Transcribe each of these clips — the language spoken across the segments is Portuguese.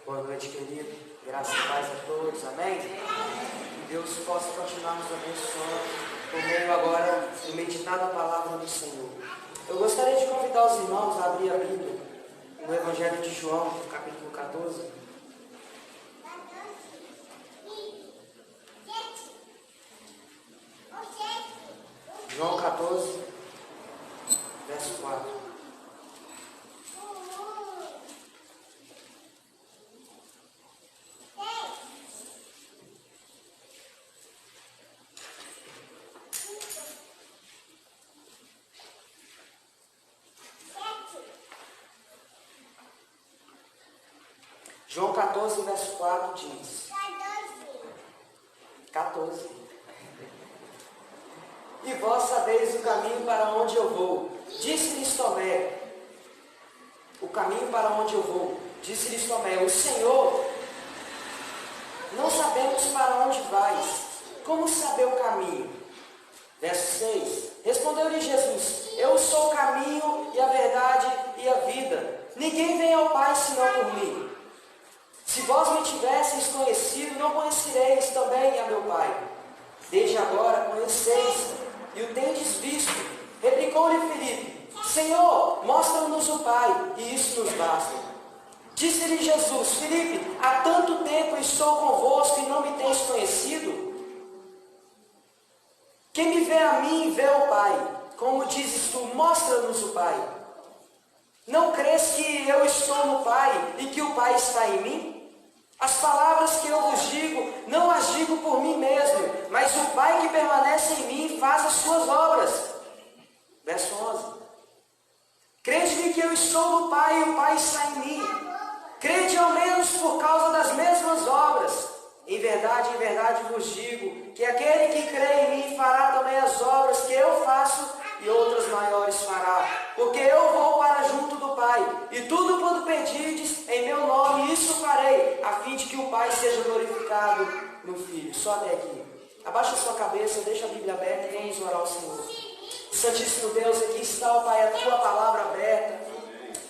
Boa noite, querido. Graças e paz a todos. Amém? Que Deus possa continuar nos abençoando por meio agora do meditar na palavra do Senhor. Eu gostaria de convidar os irmãos a abrir a Bíblia no Evangelho de João, capítulo 14. João 14, verso 4. João 14, verso 4 diz: 14. E vós sabeis o caminho para onde eu vou. Disse-lhes Tomé: o caminho para onde eu vou. Disse-lhes Tomé: o Senhor, não sabemos para onde vais. Como saber o caminho? Verso 6. Respondeu-lhe Jesus: eu sou o caminho e a verdade e a vida. Ninguém vem ao Pai senão por mim. Se vós me tivesseis conhecido, não conhecereis também a meu Pai. Desde agora conheceis e o tendes visto. Replicou-lhe Filipe: Senhor, mostra-nos o Pai, e isso nos basta. Disse-lhe Jesus: Filipe, há tanto tempo estou convosco e não me tens conhecido? Quem me vê a mim, vê o Pai. Como dizes tu, mostra-nos o Pai. Não crês que eu estou no Pai e que o Pai está em mim? As palavras que eu vos digo, não as digo por mim mesmo, mas o Pai que permanece em mim faz as suas obras. Verso 11. Crede-me que eu estou no Pai e o Pai está em mim. Crede ao menos por causa das mesmas obras. Em verdade vos digo, que aquele que crê em mim fará também as obras que eu faço e outras maiores fará. Porque eu vou para junto do Pai, e tudo quanto pedirdes em meu nome, isso farei, a fim de que o Pai seja glorificado no Filho. Só até aqui. Abaixa a sua cabeça, deixa a Bíblia aberta e vamos orar ao Senhor. Santíssimo Deus, aqui está, ó Pai, a Tua palavra aberta.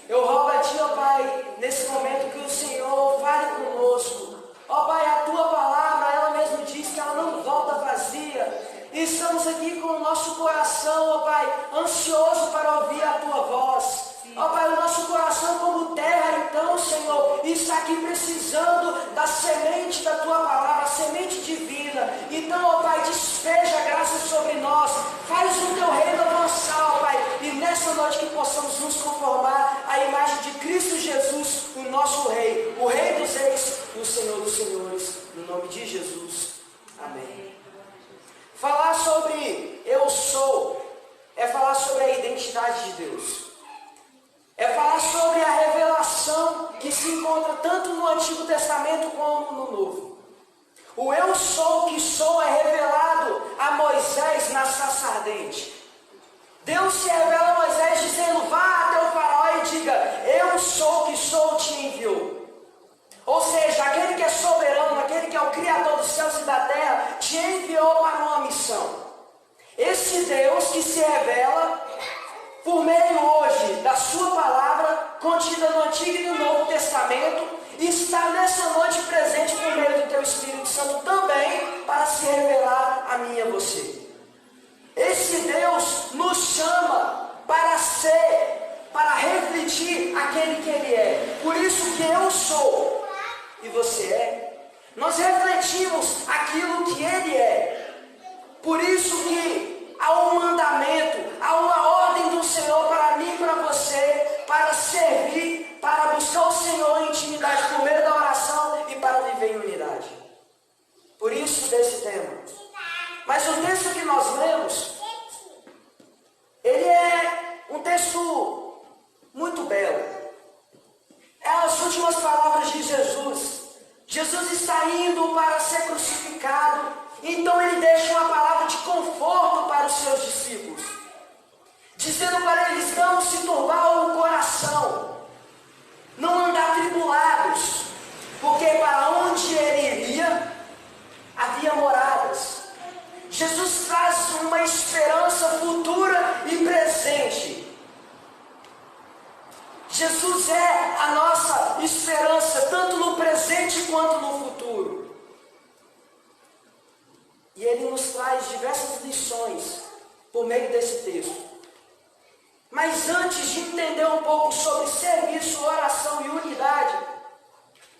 Eu rogo a Ti, ó Pai, nesse momento que o Senhor fale conosco. Ó Pai, a Tua palavra, ela mesmo diz que ela não volta vazia. E estamos aqui com o nosso coração, ó Pai, ansioso para ouvir a Tua voz. Ó Pai, o nosso coração como terra, então, Senhor, está aqui precisando da semente da Tua palavra, a semente divina. Então, ó Pai, despeja a graça sobre nós, faz o Teu reino avançar, ó Pai, e nessa noite que possamos nos conformar à imagem de Cristo Jesus, o nosso Rei, o Rei dos Reis e o Senhor dos Senhores, no nome de Jesus. Amém. Falar sobre eu sou é falar sobre a identidade de Deus. É falar sobre a revelação que se encontra tanto no Antigo Testamento como no Novo. O eu sou que sou é revelado a Moisés na sarça ardente. Deus se revela a Moisés dizendo: vá até o faraó e diga: eu sou que sou, te enviou. Ou seja, aquele que é soberano, aquele que é o Criador dos céus e da terra, te enviou para uma missão. Esse Deus que se revela por meio hoje da sua palavra, contida no Antigo e no Novo Testamento, está nessa noite presente por meio do Teu Espírito Santo também para se revelar a mim e a você. Esse Deus nos chama para ser, para refletir aquele que Ele é. Por isso que eu sou e você é, nós refletimos aquilo que Ele é. Por isso que há um mandamento, há uma ordem do Senhor para mim e para você, para servir, para buscar o Senhor em intimidade por meio da oração e para viver em unidade. Por isso desse tema. Mas o texto que nós lemos, ele é um texto muito belo. É as últimas palavras de Jesus. Jesus está indo para ser crucificado. Então ele deixa uma palavra de conforto para os seus discípulos, dizendo para eles não se turbar o coração, não andar tribulados, porque para onde ele iria havia moradas. Jesus traz uma esperança futura e presente. Jesus é a nossa esperança, tanto no presente quanto no futuro. E ele nos traz diversas lições por meio desse texto. Mas antes de entender um pouco sobre serviço, oração e unidade,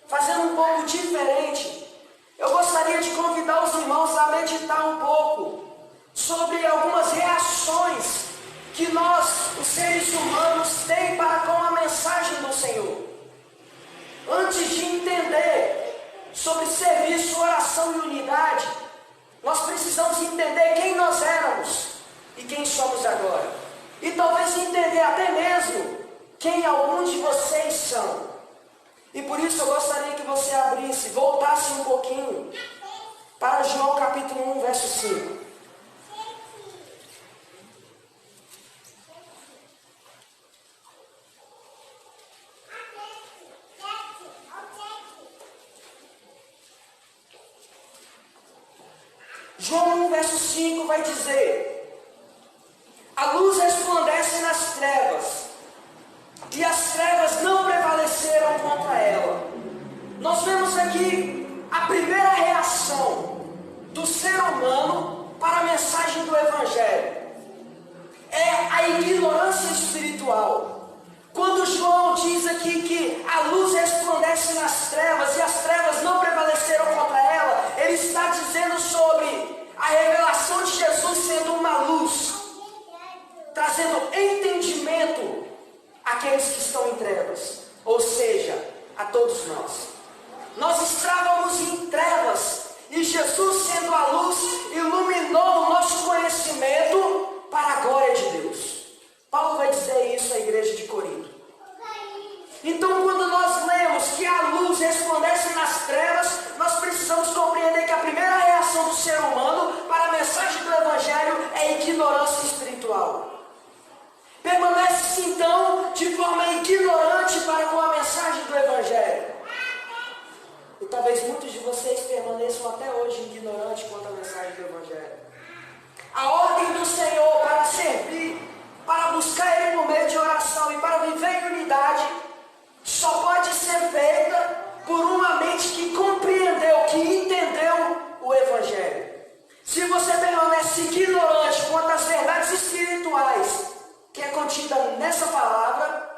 fazendo um pouco diferente, eu gostaria de convidar os irmãos a meditar um pouco sobre algumas reações que nós, os seres humanos, têm para com a mensagem do Senhor. Antes de entender sobre serviço, oração e unidade, nós precisamos entender quem nós éramos e quem somos agora. E talvez entender até mesmo quem alguns de vocês são. E por isso eu gostaria que você abrisse, voltasse um pouquinho para João capítulo 1, verso 5. João 1, verso 5 vai dizer: a luz resplandece nas trevas, e as trevas não prevaleceram contra ela. Nós vemos aqui a primeira reação do ser humano para a mensagem do Evangelho. É a ignorância espiritual. Quando João diz aqui que a luz resplandece nas trevas e as trevas não prevaleceram contra ela, ele está dizendo sobre a revelação de Jesus sendo uma luz, trazendo entendimento àqueles que estão em trevas, ou seja, a todos nós. Nós estávamos em trevas e Jesus, sendo a luz, iluminou o nosso conhecimento para a glória de Deus. Paulo vai dizer isso à igreja de Corinto. Então, quando nós lemos que a luz resplandece nas trevas, nós precisamos compreender que a primeira reação do ser humano para a mensagem do Evangelho é ignorância espiritual. Permanece-se então de forma ignorante para com a mensagem do Evangelho. E talvez muitos de vocês permaneçam até hoje ignorantes quanto à mensagem do Evangelho. A ordem do Senhor para servir, para buscar Ele por meio de oração e para viver em unidade, só pode ser feita por uma mente que compreendeu, que entendeu o Evangelho. Se você permanece ignorante quanto às verdades espirituais que é contida nessa palavra,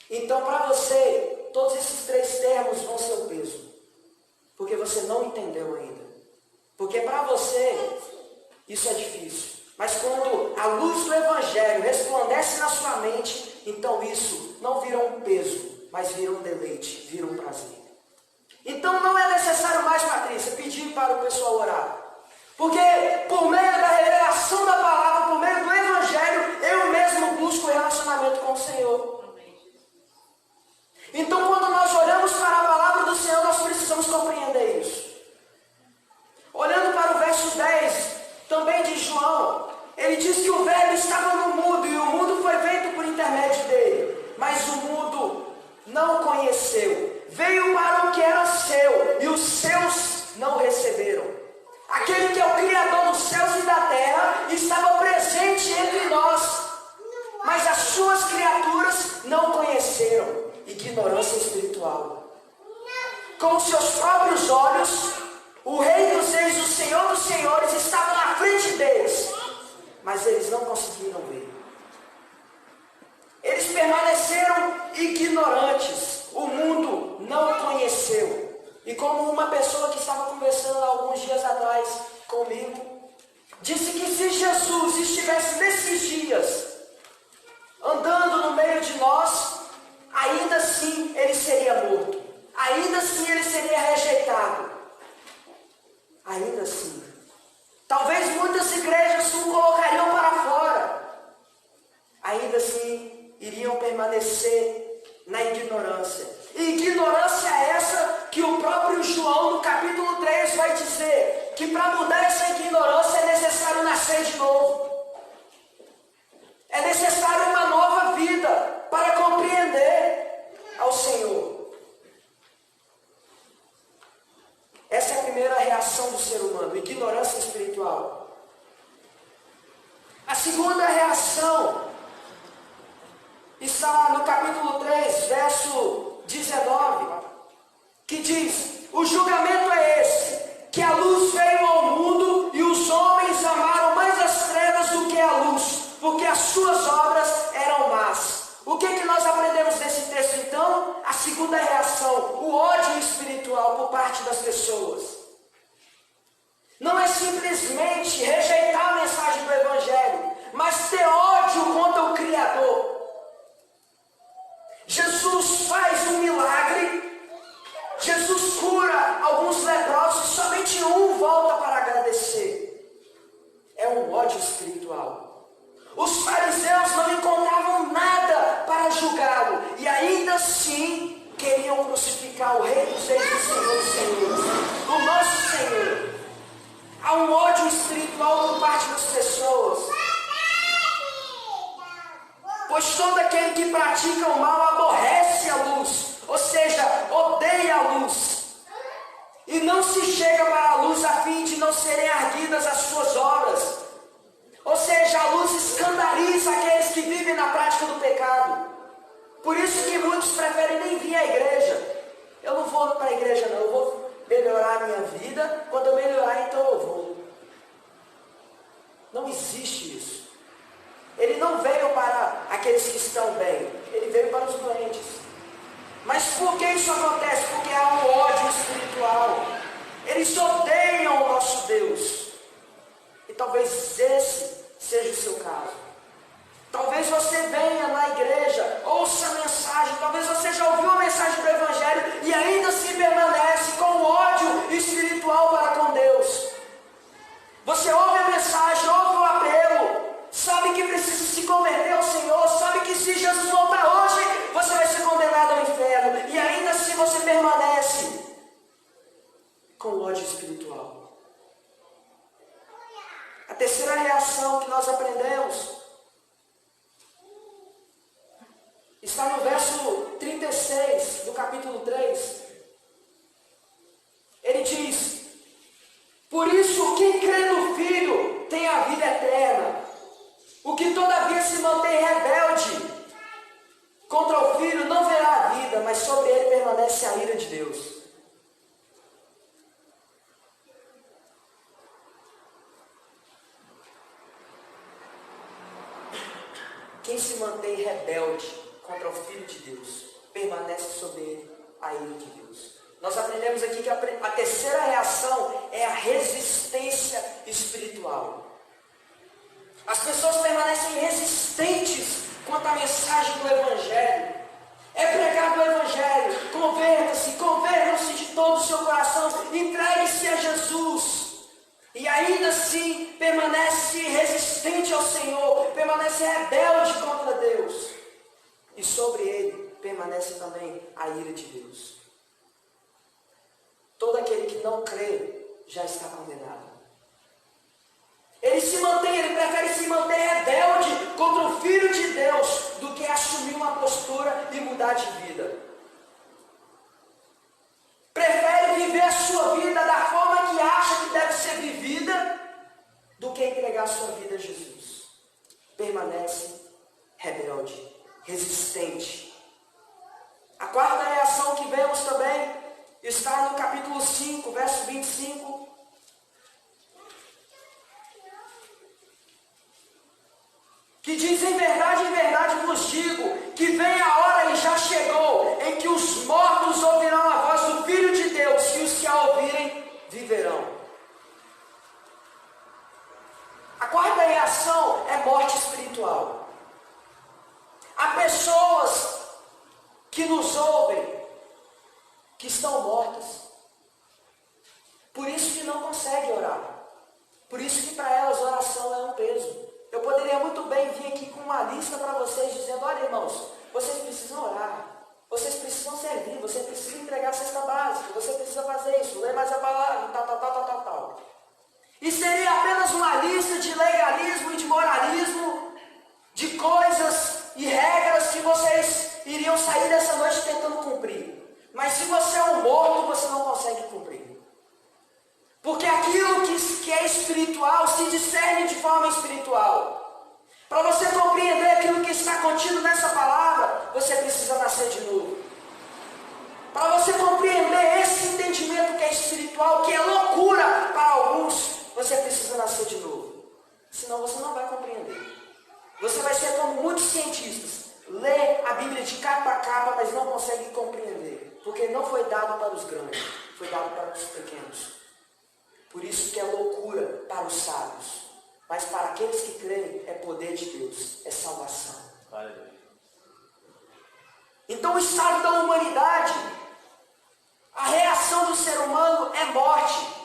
então para você, todos esses três termos vão ser o peso. Porque você não entendeu ainda. Porque para você, isso é difícil. Mas quando a luz do Evangelho resplandece na sua mente, então isso não vira um peso, mas vira um deleite, vira um prazer. Então não é necessário mais, Patrícia, pedir para o pessoal orar. Porque por meio da revelação da palavra, por meio do Evangelho, eu mesmo busco relacionamento com o Senhor. Então quando nós olhamos para a palavra do Senhor, nós precisamos compreender isso. Olhando para o verso 10, também de João, ele diz que o verbo estava no mundo, e o mundo foi feito por intermédio dele. Mas o mundo não conheceu. Veio para o que era seu, e os seus não receberam. Aquele que é o Criador dos céus e da terra estava presente entre nós, mas as suas criaturas não conheceram. Ignorância espiritual. Com os seus próprios olhos, o Rei dos Reis, o Senhor dos Senhores, estava na frente deles, mas eles não conseguiram ver. Eles permaneceram ignorantes. O mundo não conheceu. E como uma pessoa que estava conversando alguns dias atrás comigo, disse que se Jesus estivesse nesses dias, andando no meio de nós, ainda assim ele seria morto. Ainda assim ele seria rejeitado. Ainda assim. Talvez muitas igrejas o colocariam para fora. Ainda assim iriam permanecer na ignorância. E ignorância é essa que o próprio João, no capítulo 3, vai dizer que para mudar essa ignorância é necessário nascer de novo. É necessário uma nova vida para compreender ao Senhor. Essa é a primeira reação do ser humano, ignorância espiritual. A segunda reação está no capítulo 3, segunda reação, o ódio espiritual por parte das pessoas. Não é simplesmente rejeitar a mensagem do Evangelho, mas ter ódio contra o Criador. Jesus faz um milagre, Jesus cura alguns leprosos, somente um volta para agradecer. É um ódio espiritual. Os fariseus não encontravam nada para julgá-lo, e ainda assim queriam crucificar o Rei dos Reis, o Senhor dos Senhores, o nosso Senhor. Há um ódio espiritual por parte das pessoas. Pois todo aquele que pratica o mal aborrece a luz, ou seja, odeia a luz. E não se chega para a luz a fim de não serem arguidas as suas obras. Ou seja, a luz escandaliza aqueles que vivem na prática do pecado. Por isso que muitos preferem nem vir à igreja. Eu não vou para a igreja não, eu vou melhorar a minha vida, quando eu melhorar então eu vou. Não existe isso. Ele não veio para aqueles que estão bem, ele veio para os doentes. Mas por que isso acontece? Porque há um ódio espiritual. Eles odeiam o nosso Deus. E talvez esse seja o seu caso. Talvez você venha na igreja, ouça a mensagem, talvez você já ouviu a mensagem do Evangelho e ainda se permanece com ódio espiritual para com Deus. Você ouve a mensagem, ouve o apelo, sabe que precisa se converter ao Senhor, sabe que se Jesus voltar hoje, você vai ser condenado ao inferno, e ainda assim você permanece com ódio espiritual. A terceira reação que nós aprendemos está no verso 36 do capítulo 3. Ele diz: por isso, quem crê no Filho tem a vida eterna. O que todavia se mantém rebelde contra o Filho não verá a vida, mas sobre ele permanece a ira de Deus. Quem se mantém rebelde contra o Filho de Deus, permanece sobre ele a ira de Deus. Nós aprendemos aqui que a terceira reação é a resistência espiritual. As pessoas permanecem resistentes quanto à mensagem do Evangelho. É pregado o Evangelho, convertam-se de todo o seu coração, entregue-se a Jesus. E ainda assim permanece resistente ao Senhor, permanece rebelde contra Deus. E sobre ele permanece também a ira de Deus. Todo aquele que não crê já está condenado. Ele prefere se manter rebelde contra o Filho de Deus do que assumir uma postura e mudar de vida. Prefere viver a sua vida da forma que acha que deve ser vivida do que entregar a sua vida a Jesus. Permanece rebelde, resistente. A quarta reação que vemos também está no capítulo 5, verso 25. Que diz: em verdade vos digo, que vem a hora e já chegou, em que os mortos ouvirão a voz do Filho de Deus, e os que a ouvirem viverão. A quarta reação é morte espiritual. Há pessoas que nos ouvem, que estão mortas. Por isso que não conseguem orar. Por isso que para elas oração é um peso. Eu poderia muito bem vir aqui com uma lista para vocês, dizendo: olha, irmãos, vocês precisam orar, vocês precisam servir, você precisa entregar a cesta básica, você precisa fazer isso, ler mais a palavra, tal. E seria apenas uma lista de legalismo e de moralismo, de coisas e regras que vocês iriam sair dessa noite tentando cumprir. Mas se você é um morto, você não consegue cumprir. Porque aquilo que é espiritual se discerne de forma espiritual. Para você compreender aquilo que está contido nessa palavra, você precisa nascer de novo. Para você compreender esse entendimento que é espiritual, que é loucura para alguns, você precisa nascer de novo. Senão você não vai compreender. Você vai ser como muitos cientistas. Lê a Bíblia de capa a capa, mas não consegue compreender. poder não foi dado para os grandes, foi dado para os pequenos. Por isso que é loucura para os sábios, mas para aqueles que creem é poder de Deus, é salvação. Aleluia. Então o estado da humanidade, a reação do ser humano é morte.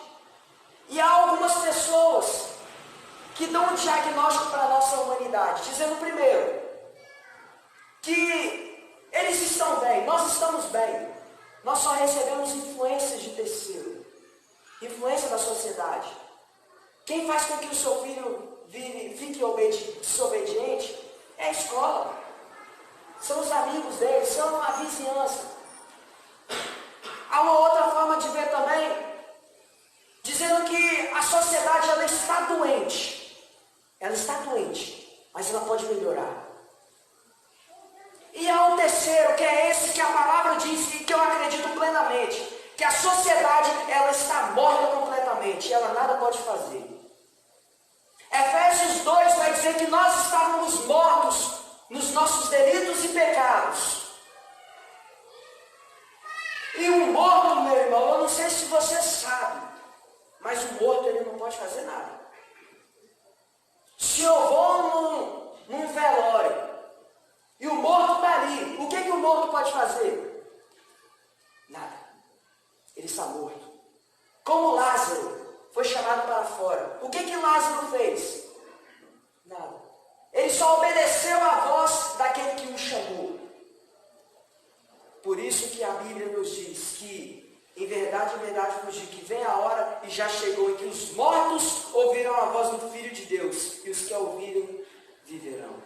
E há algumas pessoas que dão um diagnóstico para a nossa humanidade, dizendo primeiro que eles estão bem, nós estamos bem, nós só recebemos influências de terceiro, influência da sociedade. Quem faz com que o seu filho fique desobediente é a escola, são os amigos dele, são a vizinhança. Há uma outra forma de ver também, dizendo que a sociedade ela está doente, mas ela pode melhorar. E há um terceiro, que é esse que a palavra diz e que eu acredito plenamente, que a sociedade ela está morta completamente, e ela nada pode fazer. Efésios 2 vai dizer que nós estávamos mortos nos nossos delitos e pecados. E o morto, meu irmão, eu não sei se você sabe, mas o morto ele não pode fazer nada. Se eu vou num velório e o morto está ali, o que o morto pode fazer? Nada. Ele está morto. Como Lázaro foi chamado para fora. O que Lázaro fez? Nada. Ele só obedeceu à voz daquele que o chamou. Por isso que a Bíblia nos diz que, em verdade vos digo que vem a hora e já chegou em que os mortos ouvirão a voz do Filho de Deus, e os que a ouvirem viverão.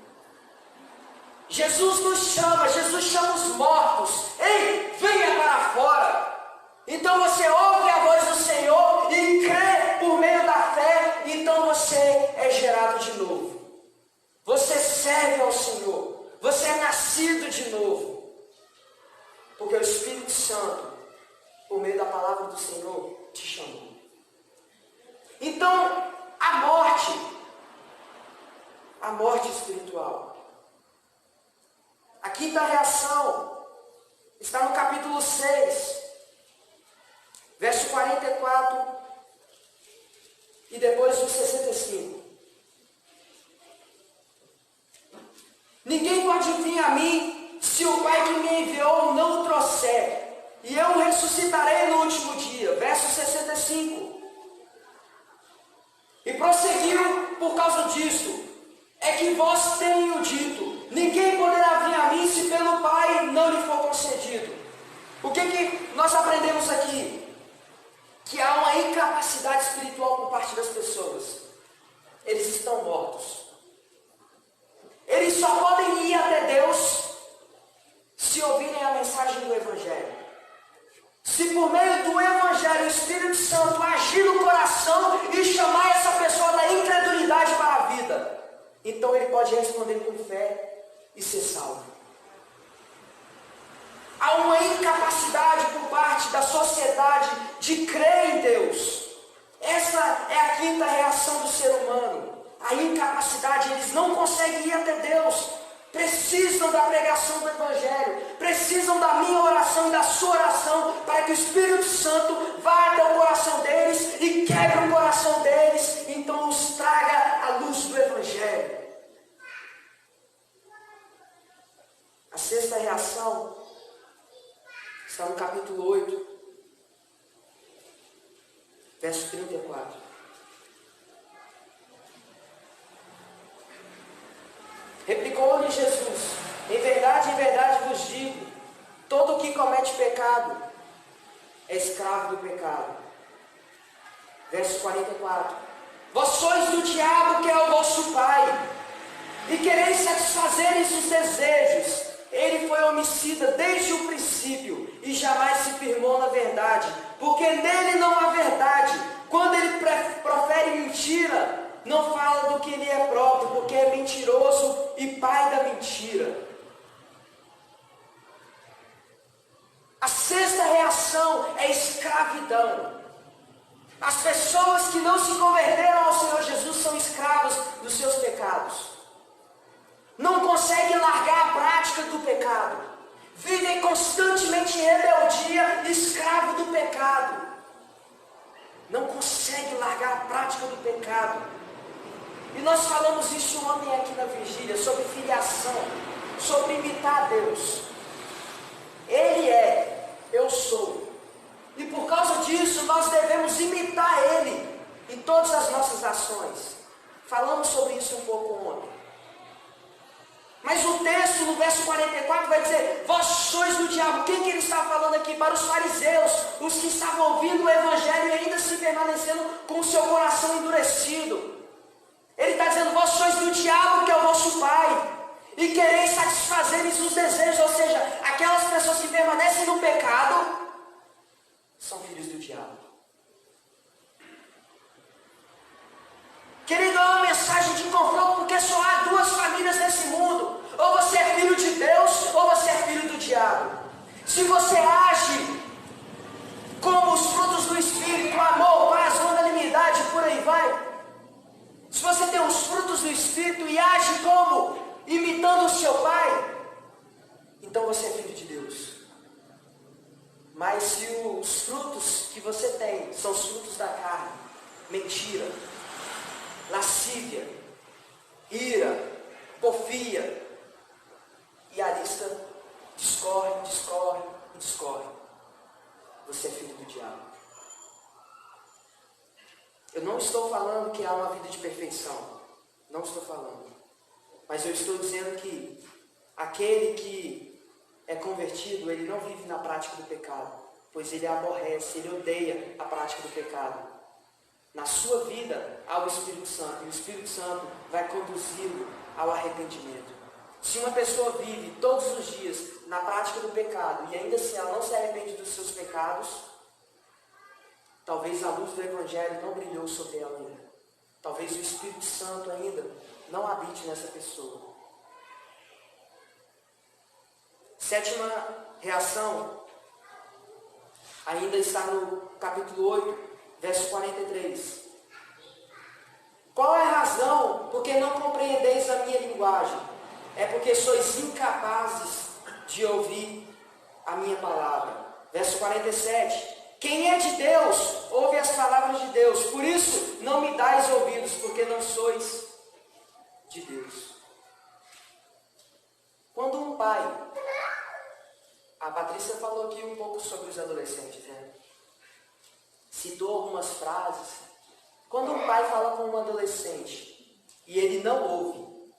Jesus nos chama, Jesus chama os mortos. Ei, venha para fora. Então você ouve a voz do Senhor e crê por meio da fé, então você é gerado de novo. Você serve ao Senhor, você é nascido de novo. Porque o Espírito Santo, por meio da palavra do Senhor, te chamou. Então, a morte espiritual. A quinta reação está no capítulo 6, verso 44 e depois o 65. Ninguém pode vir a mim se o Pai que me enviou não o trouxer, e eu o ressuscitarei no último dia. Verso 65. E prosseguiu por causa disso. É que vós tenho dito, ninguém poderá vir a mim se pelo Pai não lhe for concedido. O que nós aprendemos aqui? Que há uma incapacidade espiritual por parte das pessoas. Eles estão mortos. Eles só podem ir até Deus se ouvirem a mensagem do Evangelho. Se por meio do Evangelho o Espírito Santo agir no coração e chamar essa pessoa da incredulidade para a vida, então ele pode responder com fé e ser salvo. Há uma incapacidade por parte da sociedade de crer em Deus. Essa é a quinta reação do ser humano. A incapacidade, eles não conseguem ir até Deus. Precisam da pregação do Evangelho, precisam da minha oração e da sua oração, para que o Espírito Santo vá até o coração deles e quebre o coração deles, então os traga a luz do Evangelho. A sexta reação está no capítulo 8, verso 34. Replicou-lhe Jesus: em verdade vos digo, todo o que comete pecado é escravo do pecado. Verso 44. Vós sois do diabo, que é o vosso pai, e quereis satisfazer os desejos. Ele foi homicida desde o princípio e jamais se firmou na verdade, porque nele não há verdade. Quando ele profere mentira, não fala do que lhe é próprio, porque é mentiroso e pai da mentira. A sexta reação é escravidão. As pessoas que não se converteram ao Senhor Jesus são escravos dos seus pecados. Não conseguem largar a prática do pecado. Vivem constantemente em rebeldia pecado. E nós falamos isso ontem aqui na vigília, sobre filiação, sobre imitar a Deus. Ele é, eu sou. E por causa disso, nós devemos imitar Ele em todas as nossas ações. Falamos sobre isso um pouco ontem. Mas o texto, no verso 44, vai dizer: vós sois do diabo. Quem que ele está falando aqui? Para os fariseus, os que estavam ouvindo o Evangelho e ainda se permanecendo com o seu coração endurecido. Ele está dizendo: vós sois do diabo, que é o vosso pai, e quereis satisfazer-lhes os desejos. Ou seja, aquelas pessoas que permanecem no pecado são filhos do diabo. Querido, é uma mensagem de confronto, porque só há duas famílias nesse mundo: ou você é filho de Deus, ou você é filho do diabo. Se você age como os frutos do Espírito, amor, paz, longanimidade, por aí vai. Se você tem os frutos do Espírito e age como? Imitando o seu pai, então você é filho de Deus. Mas se os frutos que você tem são os frutos da carne, mentira, lascívia, ira, porfia, e a lista discorre, você é filho do diabo. Eu não estou falando que há uma vida de perfeição, não estou falando, mas eu estou dizendo que aquele que é convertido, ele não vive na prática do pecado, pois ele aborrece, ele odeia a prática do pecado. Na sua vida há o Espírito Santo, e o Espírito Santo vai conduzi-lo ao arrependimento. Se uma pessoa vive todos os dias na prática do pecado e ainda assim ela não se arrepende dos seus pecados, talvez a luz do Evangelho não brilhou sobre ela ainda. Talvez o Espírito Santo ainda não habite nessa pessoa. Sétima reação ainda está no capítulo 8, verso 43. Qual é a razão porque não compreendeis a minha linguagem? É porque sois incapazes de ouvir a minha palavra. Verso 47. Quem é de Deus, ouve as palavras de Deus. Por isso, não me dais ouvidos, porque não sois de Deus. Quando um pai... A Patrícia falou aqui um pouco sobre os adolescentes, né? Citou algumas frases. Quando um pai fala com um adolescente e ele não ouve,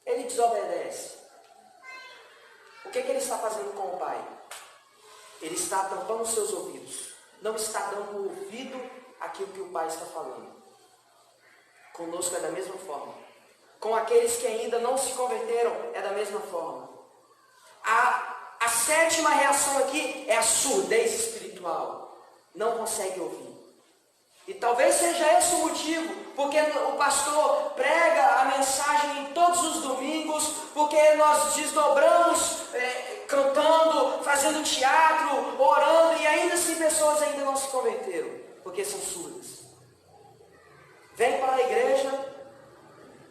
ele desobedece, o que ele está fazendo com o pai? Ele está tampando os seus ouvidos. Não está dando ouvido àquilo que o pai está falando. Conosco é da mesma forma. Com aqueles que ainda não se converteram é da mesma forma. A sétima reação aqui é a surdez espiritual. Não consegue ouvir. E talvez seja esse o motivo, porque o pastor prega a mensagem em todos os domingos, porque nós desdobramos cantando, fazendo teatro, orando, e ainda assim pessoas ainda não se converteram, porque são surdas. Vem para a igreja,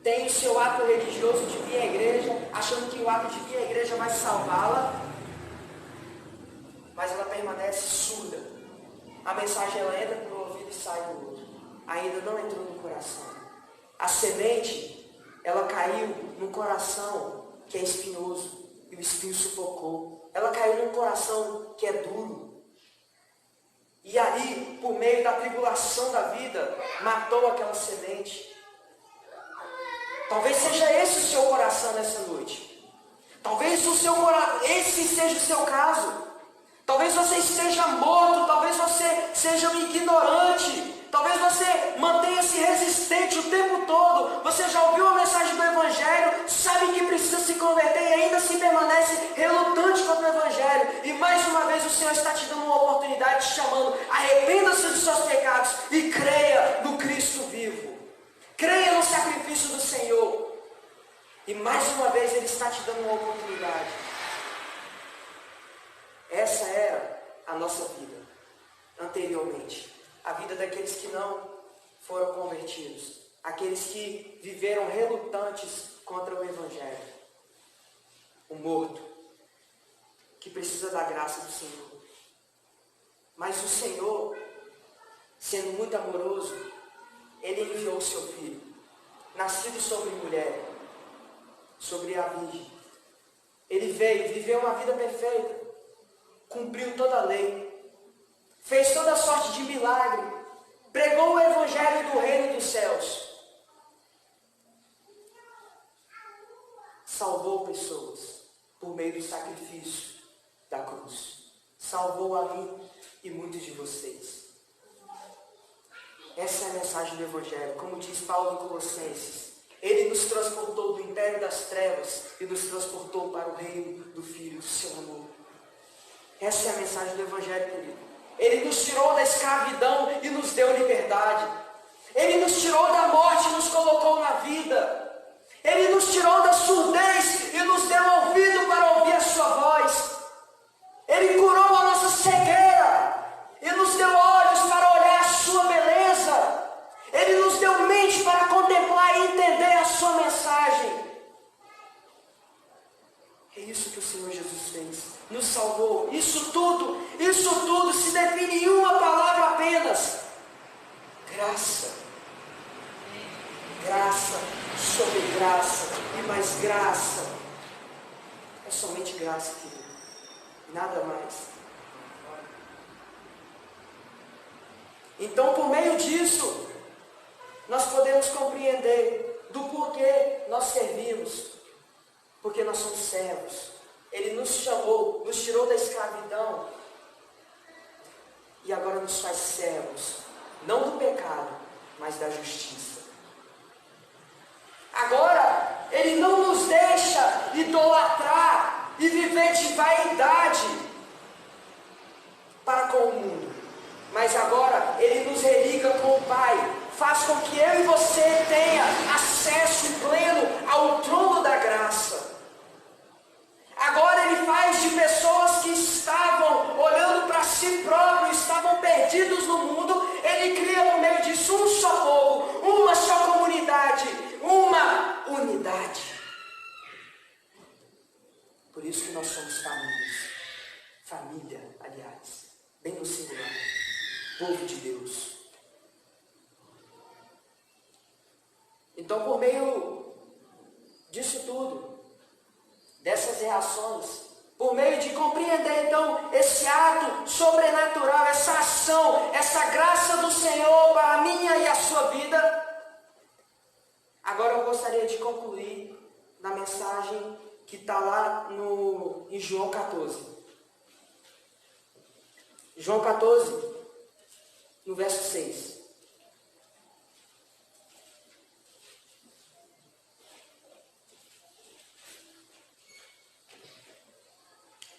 tem o seu ato religioso de vir à igreja, achando que o ato de vir à igreja vai salvá-la, mas ela permanece surda. A mensagem ela entra por um ouvido e sai do outro. Ainda não entrou no coração. A semente, ela caiu no coração que é espinhoso e o espinho sufocou. Ela caiu num coração que é duro. E ali, por meio da tribulação da vida, matou aquela semente. Talvez seja esse o seu coração nessa noite. Talvez esse seja o seu caso. Talvez você esteja morto, talvez você seja um ignorante, talvez você mantenha-se resistente o tempo todo. Você já ouviu a mensagem do Evangelho, sabe que precisa se converter e ainda se permanece relutante contra o Evangelho. E mais uma vez o Senhor está te dando uma oportunidade, te chamando: arrependa-se dos seus pecados e creia no Cristo vivo. Creia no sacrifício do Senhor. E mais uma vez Ele está te dando uma oportunidade. Essa era a nossa vida anteriormente. A vida daqueles que não foram convertidos. Aqueles que viveram relutantes contra o Evangelho. O morto, que precisa da graça do Senhor. Mas o Senhor, sendo muito amoroso, Ele enviou o seu Filho, nascido sobre mulher, sobre a virgem. Ele veio, viveu uma vida perfeita, cumpriu toda a lei, fez toda sorte de milagre, pregou o evangelho do reino dos céus, salvou pessoas por meio do sacrifício da cruz. Salvou a mim e muitos de vocês. Essa é a mensagem do evangelho. Como diz Paulo em Colossenses, ele nos transportou do império das trevas e nos transportou para o reino do Filho do seu amor. Essa é a mensagem do evangelho, querido. Ele nos tirou da escravidão e nos deu liberdade. Ele nos tirou da morte e nos colocou na vida. Ele nos tirou da surdez e nos deu ouvido para ouvir a sua voz. Ele curou a nossa cegueira e nos deu olhos para olhar a sua beleza. Ele nos deu mente para contemplar e entender a sua mensagem. É isso que o Senhor Jesus fez. Nos salvou. Isso tudo se define em uma palavra apenas: graça. Graça sobre graça e mais graça. É somente graça, querido. Nada mais. Então, por meio disso, nós podemos compreender do porquê nós servimos. Porque nós somos servos. Ele nos chamou, nos tirou da escravidão e agora nos faz servos, não do pecado, mas da justiça. Agora, Ele não nos deixa idolatrar e viver de vaidade para com o mundo, mas agora Ele nos religa com o Pai, faz com que eu e você tenha acesso pleno ao trono da graça. Agora Ele faz de pessoas que estavam olhando para si próprios, estavam perdidos no mundo, Ele cria por meio disso um só povo, uma só comunidade, uma unidade. Por isso que nós somos família, aliás, bem no singular, povo de Deus. Então, por meio disso tudo, dessas reações, por meio de compreender então esse ato sobrenatural, essa ação, essa graça do Senhor para a minha e a sua vida, agora eu gostaria de concluir na mensagem que está lá em João 14. João 14, no verso 6.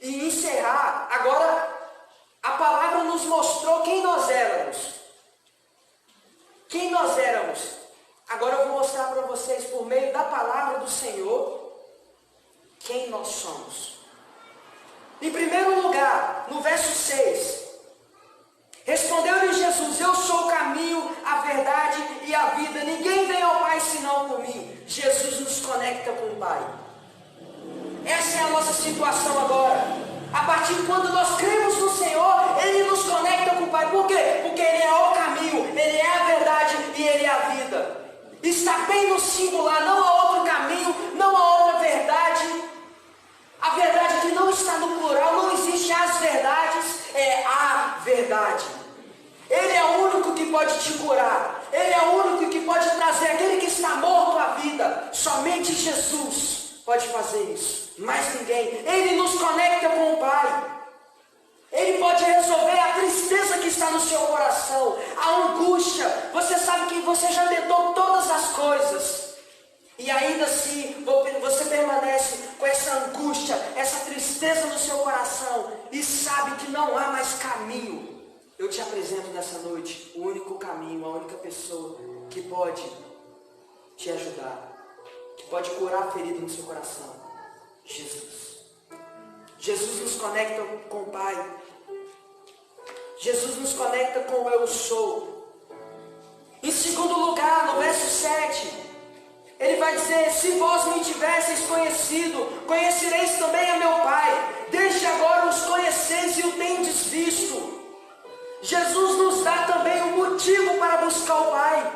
E encerrar, agora a palavra nos mostrou quem nós éramos. Quem nós éramos. Agora eu vou mostrar para vocês, por meio da palavra do Senhor, quem nós somos. Em primeiro lugar, no verso 6, respondeu-lhe Jesus: eu sou o caminho, a verdade e a vida. Ninguém vem ao Pai senão por mim. Jesus nos conecta com o Pai. Essa é a nossa situação agora. A partir de quando nós cremos no Senhor, Ele nos conecta com o Pai. Por quê? Porque Ele é o caminho, Ele é a verdade e Ele é a vida. Está bem no singular, não há outro caminho, não há outra verdade. A verdade que não está no plural, não existe as verdades, é a verdade. Ele é o único que pode te curar. Ele é o único que pode trazer aquele que está morto à vida. Somente Jesus pode fazer isso. Mais ninguém. Ele nos conecta com o Pai. Ele pode resolver a tristeza que está no seu coração, a angústia. Você sabe que você já tentou todas as coisas e ainda assim você permanece com essa angústia, essa tristeza no seu coração e sabe que não há mais caminho. Eu te apresento nessa noite o único caminho, a única pessoa que pode te ajudar, que pode curar a ferida no seu coração. Jesus. Jesus nos conecta com o Pai. Jesus nos conecta com o eu sou. Em segundo lugar, no verso 7, ele vai dizer: se vós me tivesseis conhecido, conhecereis também a meu Pai. Desde agora os conheceis e o tendes visto. Jesus nos dá também um motivo para buscar o Pai.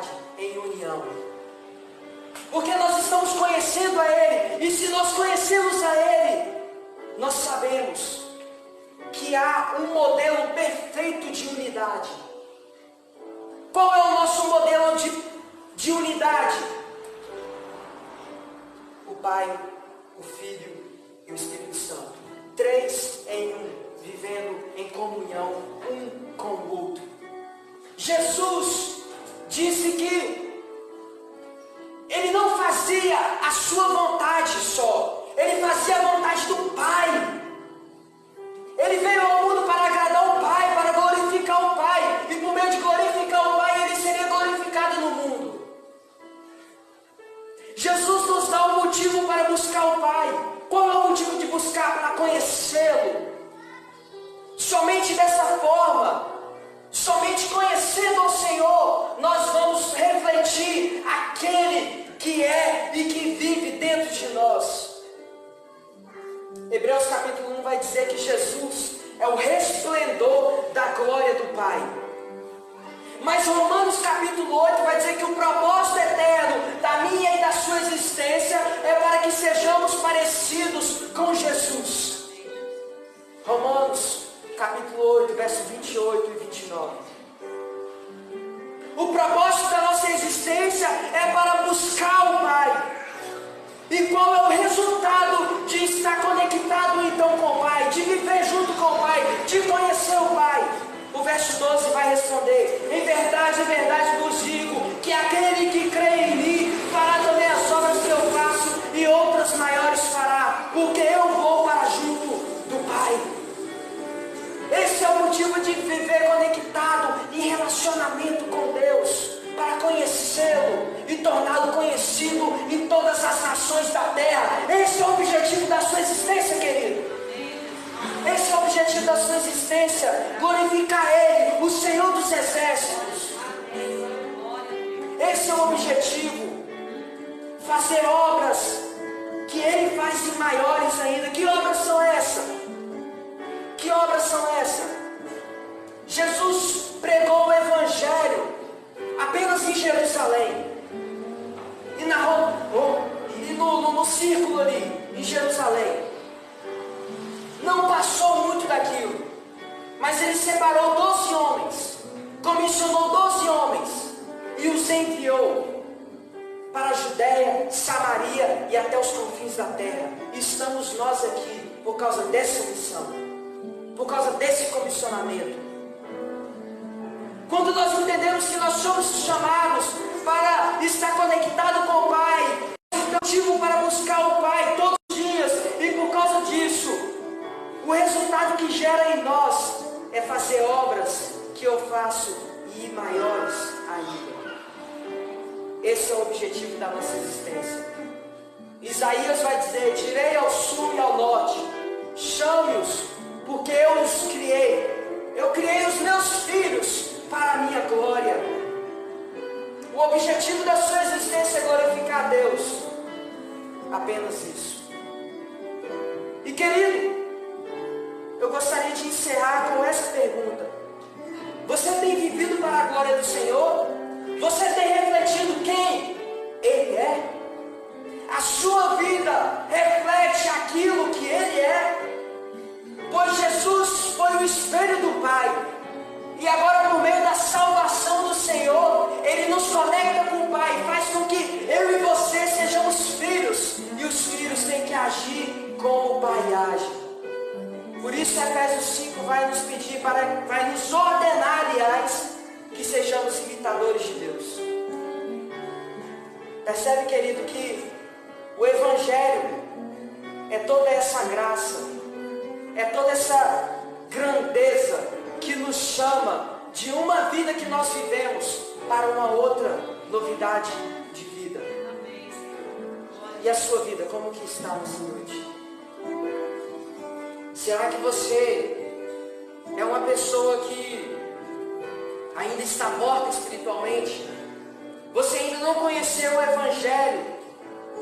unidade, em união. Porque nós estamos conhecendo a Ele, e se nós conhecemos a Ele, nós sabemos que há um modelo perfeito de unidade. Qual é o nosso modelo de unidade? O Pai, o Filho e o Espírito Santo. 3 em 1, vivendo em comunhão um com o outro. Jesus disse que Ele não fazia a sua vontade só, Ele fazia a vontade do Pai. Ele veio ao mundo para agradar o Pai, para glorificar o Pai, e por meio de glorificar o Pai, Ele seria glorificado no mundo. Jesus nos dá um motivo para buscar o Pai. Qual é o motivo de buscar? Para conhecê-lo. Somente dessa forma, somente conhecendo ao Senhor, nós vamos refletir aquele que é e que vive dentro de nós. Hebreus capítulo 1 vai dizer que Jesus é o resplendor da glória do Pai. Mas Romanos capítulo 8 vai dizer que o propósito eterno da minha e da sua existência é para que sejamos parecidos com Jesus. Romanos capítulo 8, verso 28 e 29. O propósito da nossa existência é para buscar o Pai. E qual é o resultado de estar conectado então com o Pai, de viver junto com o Pai, de conhecer o Pai? O verso 12 vai responder: em verdade vos digo, que aquele que crê em mim fará também as obras que eu faço, e outras maiores fará, porque eu vou para junto do Pai. Esse é o motivo de viver conectado em relacionamento com Deus, para conhecê-lo e torná-lo conhecido em todas as nações da terra. Esse é o objetivo da sua existência, querido. Esse é o objetivo da sua existência, glorificar Ele, o Senhor dos Exércitos. Esse é o objetivo, fazer obras que Ele faz e maiores ainda. Que obras são essas? Que obras são essas? Jesus pregou o Evangelho apenas em Jerusalém, e no círculo ali, em Jerusalém. Não passou muito daquilo, mas Ele separou 12 homens, comissionou 12 homens, e os enviou para a Judéia, Samaria e até os confins da terra. E estamos nós aqui por causa dessa missão, por causa desse comissionamento. Quando nós entendemos que nós somos chamados para estar conectado com o Pai, motivo para buscar o Pai todos os dias, e por causa disso, o resultado que gera em nós é fazer obras que eu faço e maiores ainda. Esse é o objetivo da nossa existência. Isaías vai dizer: direi ao sul e ao norte, chame-os, porque eu os criei. Eu criei os meus filhos para a minha glória. O objetivo da sua existência é glorificar a Deus. Apenas isso. E querido, eu gostaria de encerrar com essa pergunta: você tem vivido para a glória do Senhor? Você tem refletido quem Ele é? A sua vida reflete aquilo que Ele é? Pois Jesus foi o espelho do Pai. E agora, por meio da salvação do Senhor, Ele nos conecta com o Pai, faz com que eu e você sejamos filhos. E os filhos têm que agir como o Pai age. Por isso Efésios 5 vai nos pedir, vai nos ordenar, aliás, que sejamos imitadores de Deus. Percebe, querido, que o Evangelho é toda essa graça, é toda essa grandeza que nos chama de uma vida que nós vivemos para uma outra novidade de vida. E a sua vida, como que está nessa noite? Será que você é uma pessoa que ainda está morta espiritualmente? Você ainda não conheceu o Evangelho?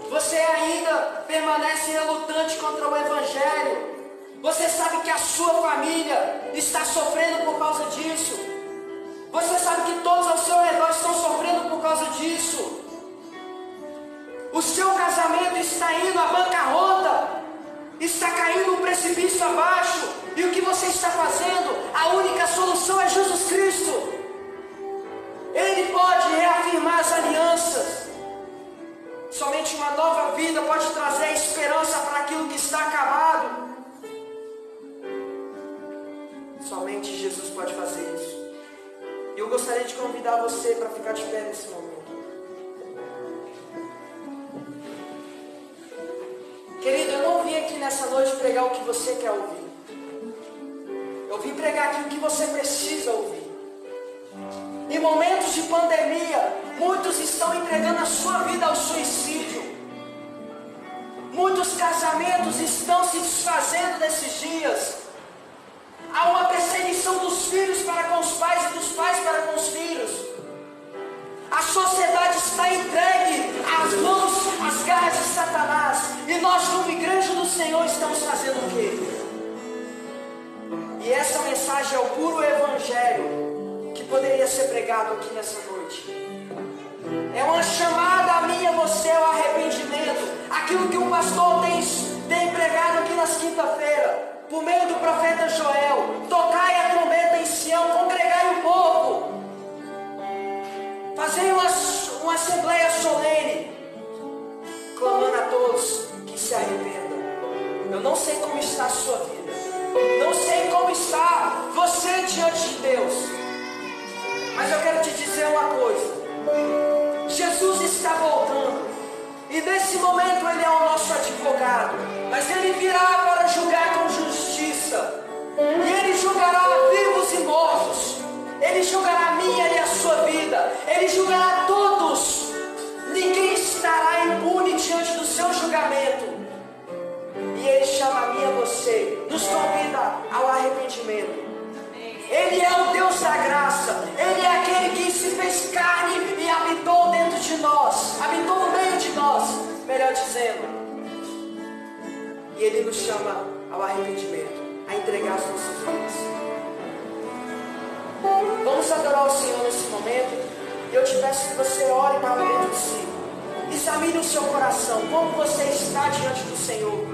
Você ainda permanece relutante contra o Evangelho? Você sabe que a sua família está sofrendo por causa disso? Você sabe que todos ao seu redor estão sofrendo por causa disso. O seu casamento está indo à bancarrota, está caindo um precipício abaixo. E o que você está fazendo? A única solução é Jesus Cristo. Ele pode reafirmar as alianças. Somente uma nova vida pode trazer esperança para aquilo que está acabado. Somente Jesus pode fazer isso. E eu gostaria de convidar você para ficar de pé nesse momento. Querido, eu não vim aqui nessa noite pregar o que você quer ouvir. Eu vim pregar aqui o que você precisa ouvir. Em momentos de pandemia, muitos estão entregando a sua vida ao suicídio. Muitos casamentos estão se desfazendo nesses dias. Há uma perseguição dos filhos para com os pais e dos pais para com os filhos. A sociedade está entregue às mãos, às garras de Satanás. E nós, como igreja do Senhor, estamos fazendo o quê? E essa mensagem é o puro evangelho que poderia ser pregado aqui nessa noite. É uma chamada a mim e a você ao arrependimento. Aquilo que o pastor tem pregado aqui nas quinta-feiras, por meio do profeta Joel: tocai a trombeta em Sião, congregai o povo, fazei uma assembleia solene, clamando a todos que se arrependam. Eu não sei como está a sua vida, não sei como está você diante de Deus, mas eu quero te dizer uma coisa: Jesus está voltando. E nesse momento Ele é o nosso advogado, mas Ele virá para julgar com justiça. E Ele julgará vivos e mortos. Ele julgará a minha e a sua vida. Ele julgará todos. Ninguém estará impune diante do seu julgamento. E Ele chama a mim e a você, nos convida ao arrependimento. Ele é o Deus da graça. Ele é aquele que se fez carne e habitou dentro de nós, habitou no meio de nós, melhor dizendo. E Ele nos chama ao arrependimento, a entregar as nossas vidas. Vamos adorar o Senhor nesse momento. E eu te peço que você ore para dentro de si. Examine o seu coração, como você está diante do Senhor.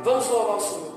Vamos louvar o Senhor.